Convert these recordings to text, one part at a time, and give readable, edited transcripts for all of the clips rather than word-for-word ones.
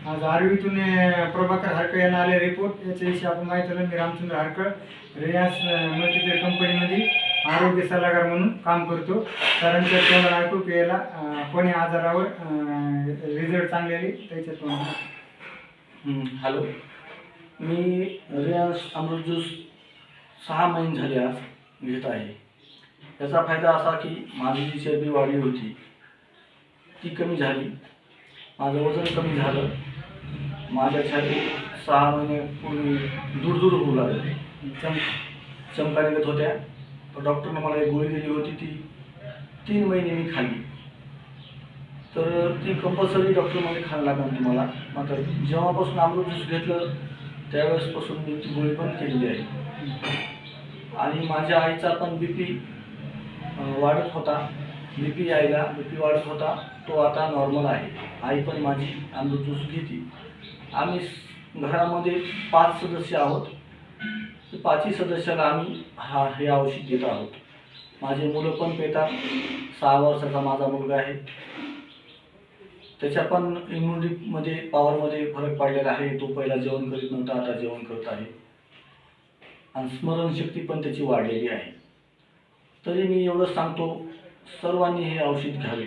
आज आर्वीतून प्रभाकर हरकळ यांना आले रिपोर्ट याच्याविषयी आपण माहिती दिलं। मी रामचंद्र हरकळ रिलायन्स मल्टीकेअर कंपनीमध्ये आरोग्य सल्लागार म्हणून काम करतो। सरांच्या तोंडात ऐकू की याला कोणी आजारावर रिझल्ट चांगले त्याच्या तोंडात। हॅलो, मी रिलायन्स अमृत ज्यूस 6 महिने झाले आज घेत आहे। याचा फायदा असा की माझी जी चरबी वाढली होती ती कमी झाली, माझं वजन कमी झालं, माझ्या छाती 6 महिन्यापूर्वी दूर होऊ लागले, चमका निघत होत्या। तर डॉक्टरने मला एक गोळी दिली होती, ती 3 महिने मी खाल्ली। तर ती कंपल्सरी डॉक्टरमध्ये खायला लागली मला। मात्र जेव्हापासून अमृत ज्यूस घेतलं त्यावेळेसपासून मी ती गोळी बंद केलेली आहे। आणि माझ्या आईचा पण BP वाढत होता, BP वाढत होता, तो आता नॉर्मल आहे। आई पण माझी अमृत ज्यूस घेते। आम्ही घरामध्ये 5 सदस्य आहोत। 5ही सदस्याला आम्ही हे औषध देत आहोत। माझे मुलं पण पितात। 6 वर्षाचा माझा मुलगा आहे, त्याच्या पण इम्युनिटीमध्ये पॉवरमध्ये फरक पडलेला आहे। तो पहिला जेवण करीत नव्हता, आता जेवण करत आहे आणि स्मरणशक्ती पण त्याची वाढलेली आहे। तरी मी एवढं सांगतो, सर्वांनी हे औषध घ्यावे।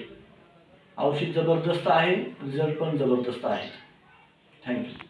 औषध जबरदस्त आहे, रिझल्ट पण जबरदस्त आहे। थँक्यू।